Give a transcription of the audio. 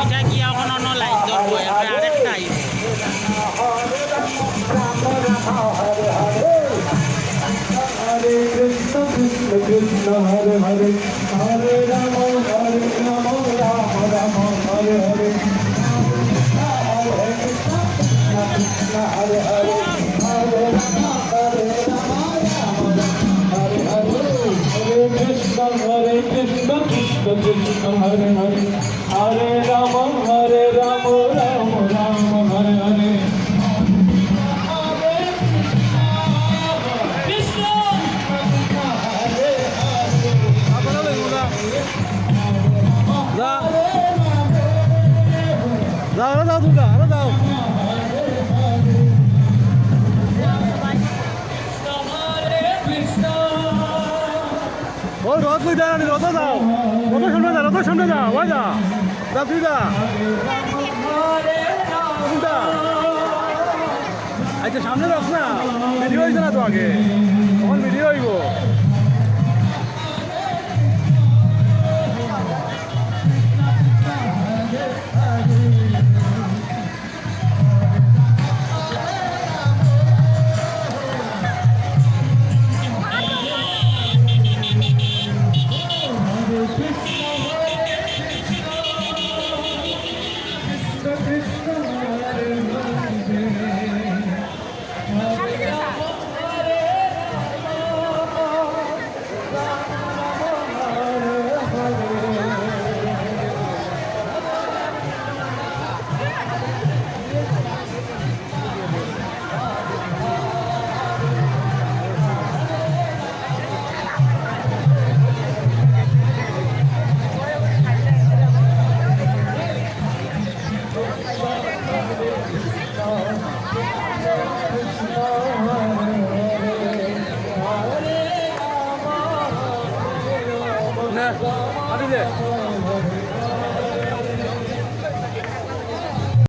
এটা কি এখন অন্য লাইন ধরবো আরেকটা আইব Hare Krishna Krishna Krishna Hare Hare Hare Rama Rama Rama Hare Hare Hare Krishna Krishna Hare Hare Hare Rama Rama Hare Hare Hare Krishna Krishna Krishna Hare Hare Hare Rama Rama Rama Hare Hare দাও দুটা আরো দাও ওই রথ লই দাঁড়ানি রথ দাও রথ সামনে যা ওই যা তুই যা আচ্ছা সামনে যাস না ভিডিও হয়েছে না তো আগে তখন ভিডিও হইব Hadi de.